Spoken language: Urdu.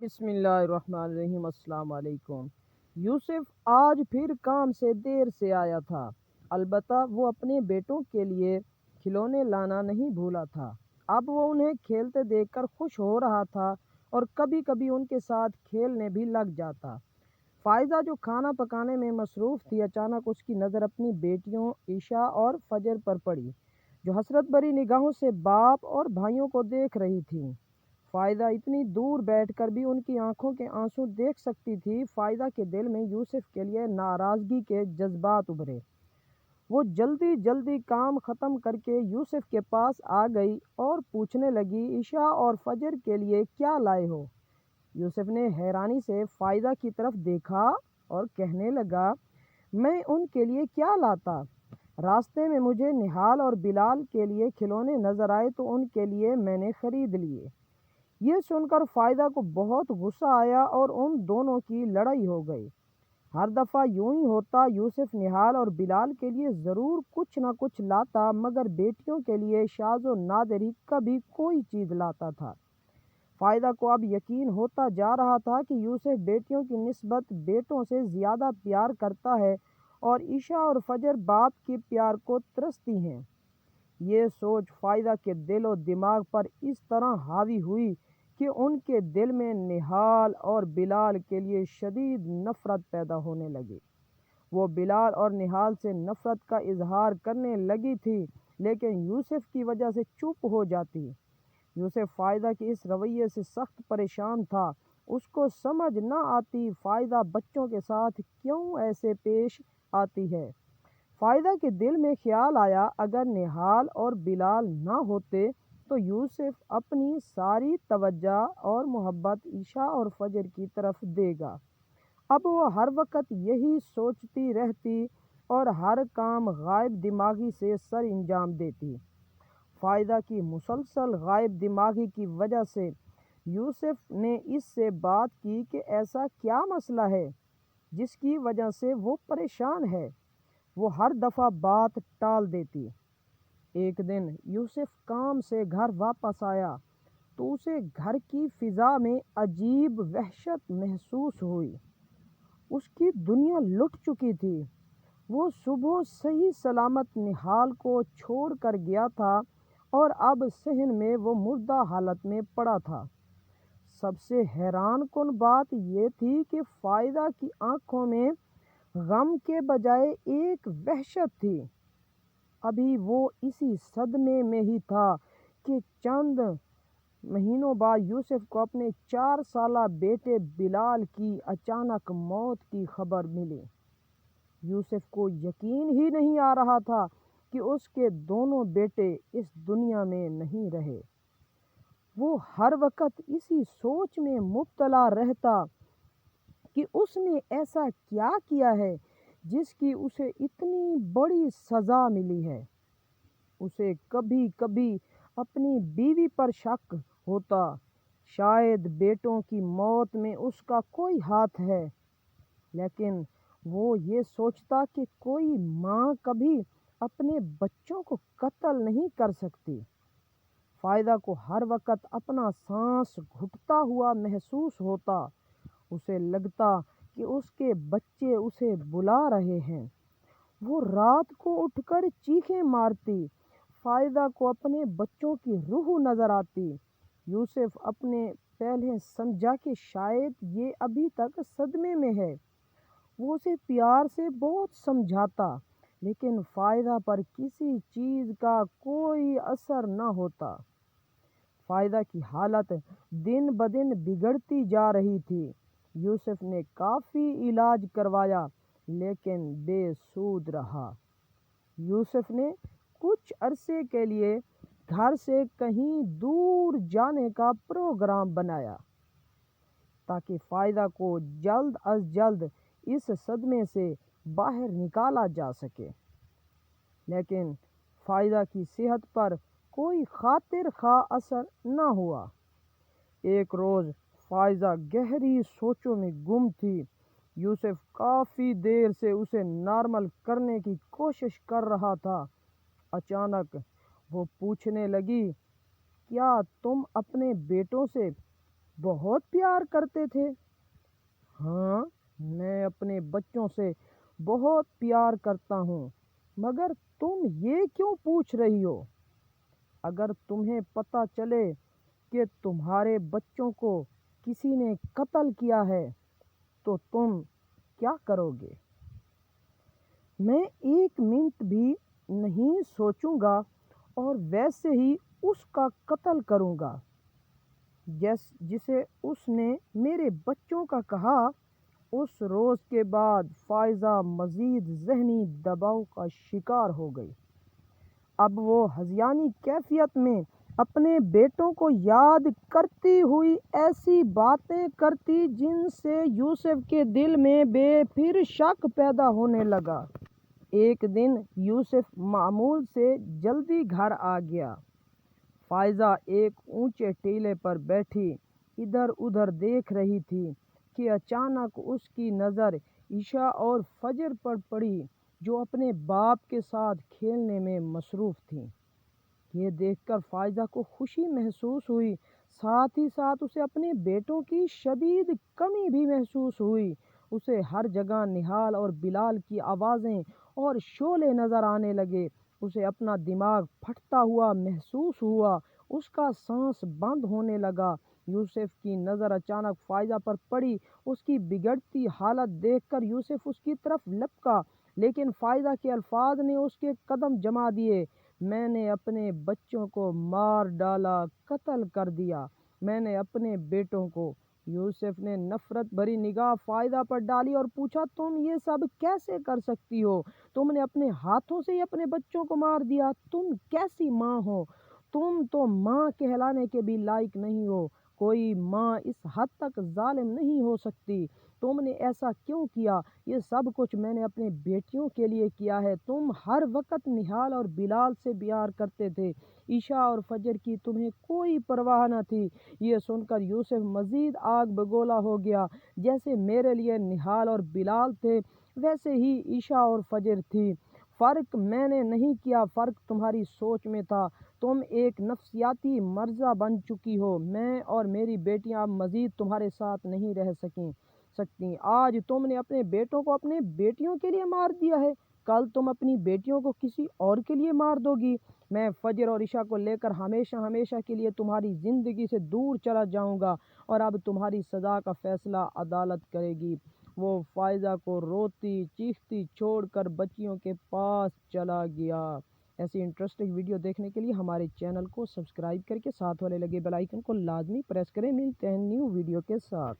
بسم اللہ الرحمن الرحیم۔ السلام علیکم۔ یوسف آج پھر کام سے دیر سے آیا تھا، البتہ وہ اپنے بیٹوں کے لیے کھلونے لانا نہیں بھولا تھا۔ اب وہ انہیں کھیلتے دیکھ کر خوش ہو رہا تھا اور کبھی کبھی ان کے ساتھ کھیلنے بھی لگ جاتا۔ فائزہ جو کھانا پکانے میں مصروف تھی، اچانک اس کی نظر اپنی بیٹیوں عشاء اور فجر پر پڑی، جو حسرت بھری نگاہوں سے باپ اور بھائیوں کو دیکھ رہی تھیں۔ فائدہ اتنی دور بیٹھ کر بھی ان کی آنکھوں کے آنسو دیکھ سکتی تھی۔ فائدہ کے دل میں یوسف کے لیے ناراضگی کے جذبات ابھرے۔ وہ جلدی جلدی کام ختم کر کے یوسف کے پاس آ گئی اور پوچھنے لگی، عشاء اور فجر کے لیے کیا لائے ہو؟ یوسف نے حیرانی سے فائدہ کی طرف دیکھا اور کہنے لگا، میں ان کے لیے کیا لاتا؟ راستے میں مجھے نہال اور بلال کے لیے کھلونے نظر آئے تو ان کے لیے میں نے خرید لیے۔ یہ سن کر فائدہ کو بہت غصہ آیا اور ان دونوں کی لڑائی ہو گئی۔ ہر دفعہ یوں ہی ہوتا، یوسف نہال اور بلال کے لیے ضرور کچھ نہ کچھ لاتا، مگر بیٹیوں کے لیے شاذ و نادر ہی کبھی کوئی چیز لاتا تھا۔ فائدہ کو اب یقین ہوتا جا رہا تھا کہ یوسف بیٹیوں کی نسبت بیٹوں سے زیادہ پیار کرتا ہے اور عشاء اور فجر باپ کے پیار کو ترستی ہیں۔ یہ سوچ فائدہ کے دل و دماغ پر اس طرح حاوی ہوئی کہ ان کے دل میں نہال اور بلال کے لیے شدید نفرت پیدا ہونے لگی۔ وہ بلال اور نہال سے نفرت کا اظہار کرنے لگی تھی، لیکن یوسف کی وجہ سے چپ ہو جاتی۔ یوسف فائدہ کے اس رویے سے سخت پریشان تھا۔ اس کو سمجھ نہ آتی فائدہ بچوں کے ساتھ کیوں ایسے پیش آتی ہے۔ فائدہ کے دل میں خیال آیا، اگر نہال اور بلال نہ ہوتے تو یوسف اپنی ساری توجہ اور محبت عشاء اور فجر کی طرف دے گا۔ اب وہ ہر وقت یہی سوچتی رہتی اور ہر کام غائب دماغی سے سر انجام دیتی۔ فائدہ کی مسلسل غائب دماغی کی وجہ سے یوسف نے اس سے بات کی کہ ایسا کیا مسئلہ ہے جس کی وجہ سے وہ پریشان ہے۔ وہ ہر دفعہ بات ٹال دیتی۔ ایک دن یوسف کام سے گھر واپس آیا تو اسے گھر کی فضا میں عجیب وحشت محسوس ہوئی۔ اس کی دنیا لٹ چکی تھی۔ وہ صبح صحیح سلامت نہال کو چھوڑ کر گیا تھا اور اب صحن میں وہ مردہ حالت میں پڑا تھا۔ سب سے حیران کن بات یہ تھی کہ فائدہ کی آنکھوں میں غم کے بجائے ایک وحشت تھی۔ ابھی وہ اسی صدمے میں ہی تھا کہ چند مہینوں بعد یوسف کو اپنے 4 سالہ بیٹے بلال کی اچانک موت کی خبر ملی۔ یوسف کو یقین ہی نہیں آ رہا تھا کہ اس کے دونوں بیٹے اس دنیا میں نہیں رہے۔ وہ ہر وقت اسی سوچ میں مبتلا رہتا کہ اس نے ایسا کیا کیا ہے جس کی اسے اتنی بڑی سزا ملی ہے۔ اسے کبھی کبھی اپنی بیوی پر شک ہوتا، شاید بیٹوں کی موت میں اس کا کوئی ہاتھ ہے، لیکن وہ یہ سوچتا کہ کوئی ماں کبھی اپنے بچوں کو قتل نہیں کر سکتی۔ فائدہ کو ہر وقت اپنا سانس گھٹتا ہوا محسوس ہوتا۔ اسے لگتا کہ اس کے بچے اسے بلا رہے ہیں۔ وہ رات کو اٹھ کر چیخیں مارتی۔ فائدہ کو اپنے بچوں کی روح نظر آتی۔ یوسف اپنے پہلے سمجھا کہ شاید یہ ابھی تک صدمے میں ہے۔ وہ اسے پیار سے بہت سمجھاتا، لیکن فائدہ پر کسی چیز کا کوئی اثر نہ ہوتا۔ فائدہ کی حالت دن بدن بگڑتی جا رہی تھی۔ یوسف نے کافی علاج کروایا لیکن بے سود رہا۔ یوسف نے کچھ عرصے کے لیے گھر سے کہیں دور جانے کا پروگرام بنایا تاکہ فائدہ کو جلد از جلد اس صدمے سے باہر نکالا جا سکے، لیکن فائدہ کی صحت پر کوئی خاطر خواہ اثر نہ ہوا۔ ایک روز فائزہ گہری سوچوں میں گم تھی۔ یوسف کافی دیر سے اسے نارمل کرنے کی کوشش کر رہا تھا۔ اچانک وہ پوچھنے لگی، کیا تم اپنے بیٹوں سے بہت پیار کرتے تھے؟ ہاں، میں اپنے بچوں سے بہت پیار کرتا ہوں، مگر تم یہ کیوں پوچھ رہی ہو؟ اگر تمہیں پتہ چلے کہ تمہارے بچوں کو کسی نے قتل کیا ہے تو تم کیا کرو گے؟ میں ایک منٹ بھی نہیں سوچوں گا اور ویسے ہی اس کا قتل کروں گا جسے اس نے میرے بچوں کا کہا۔ اس روز کے بعد فائزہ مزید ذہنی دباؤ کا شکار ہو گئی۔ اب وہ ہذیانی کیفیت میں اپنے بیٹوں کو یاد کرتی ہوئی ایسی باتیں کرتی جن سے یوسف کے دل میں پھر شک پیدا ہونے لگا۔ ایک دن یوسف معمول سے جلدی گھر آ گیا۔ فائزہ ایک اونچے ٹیلے پر بیٹھی ادھر ادھر دیکھ رہی تھی کہ اچانک اس کی نظر عشاء اور فجر پر پڑی، جو اپنے باپ کے ساتھ کھیلنے میں مصروف تھیں۔ یہ دیکھ کر فائزہ کو خوشی محسوس ہوئی، ساتھ ہی ساتھ اسے اپنے بیٹوں کی شدید کمی بھی محسوس ہوئی۔ اسے ہر جگہ نہال اور بلال کی آوازیں اور شعلے نظر آنے لگے۔ اسے اپنا دماغ پھٹتا ہوا محسوس ہوا، اس کا سانس بند ہونے لگا۔ یوسف کی نظر اچانک فائزہ پر پڑی۔ اس کی بگڑتی حالت دیکھ کر یوسف اس کی طرف لپکا، لیکن فائزہ کے الفاظ نے اس کے قدم جما دیے۔ میں نے اپنے بچوں کو مار ڈالا، قتل کر دیا، میں نے اپنے بیٹوں کو۔ یوسف نے نفرت بھری نگاہ فائزہ پر ڈالی اور پوچھا، تم یہ سب کیسے کر سکتی ہو؟ تم نے اپنے ہاتھوں سے ہی اپنے بچوں کو مار دیا۔ تم کیسی ماں ہو؟ تم تو ماں کہلانے کے بھی لائق نہیں ہو۔ کوئی ماں اس حد تک ظالم نہیں ہو سکتی۔ تم نے ایسا کیوں کیا؟ یہ سب کچھ میں نے اپنے بیٹیوں کے لیے کیا ہے۔ تم ہر وقت نہال اور بلال سے پیار کرتے تھے، عشاء اور فجر کی تمہیں کوئی پرواہ نہ تھی۔ یہ سن کر یوسف مزید آگ بگولا ہو گیا۔ جیسے میرے لیے نہال اور بلال تھے، ویسے ہی عشاء اور فجر تھی۔ فرق میں نے نہیں کیا، فرق تمہاری سوچ میں تھا۔ تم ایک نفسیاتی مرضع بن چکی ہو۔ میں اور میری بیٹیاں اب مزید تمہارے ساتھ نہیں رہ سکتی۔ آج تم نے اپنے بیٹوں کو اپنے بیٹیوں کے لیے مار دیا ہے، کل تم اپنی بیٹیوں کو کسی اور کے لیے مار دو گی۔ میں فجر اور عشاء کو لے کر ہمیشہ ہمیشہ کے لیے تمہاری زندگی سے دور چلا جاؤں گا، اور اب تمہاری سزا کا فیصلہ عدالت کرے گی۔ وہ فائزہ کو روتی چیختی چھوڑ کر بچیوں کے پاس چلا گیا۔ ایسی انٹرسٹنگ ویڈیو دیکھنے کے لیے ہمارے چینل کو سبسکرائب کر کے ساتھ والے لگے بیل آئیکن کو لازمی پریس کریں۔ ملتے ہیں نیو ویڈیو کے ساتھ۔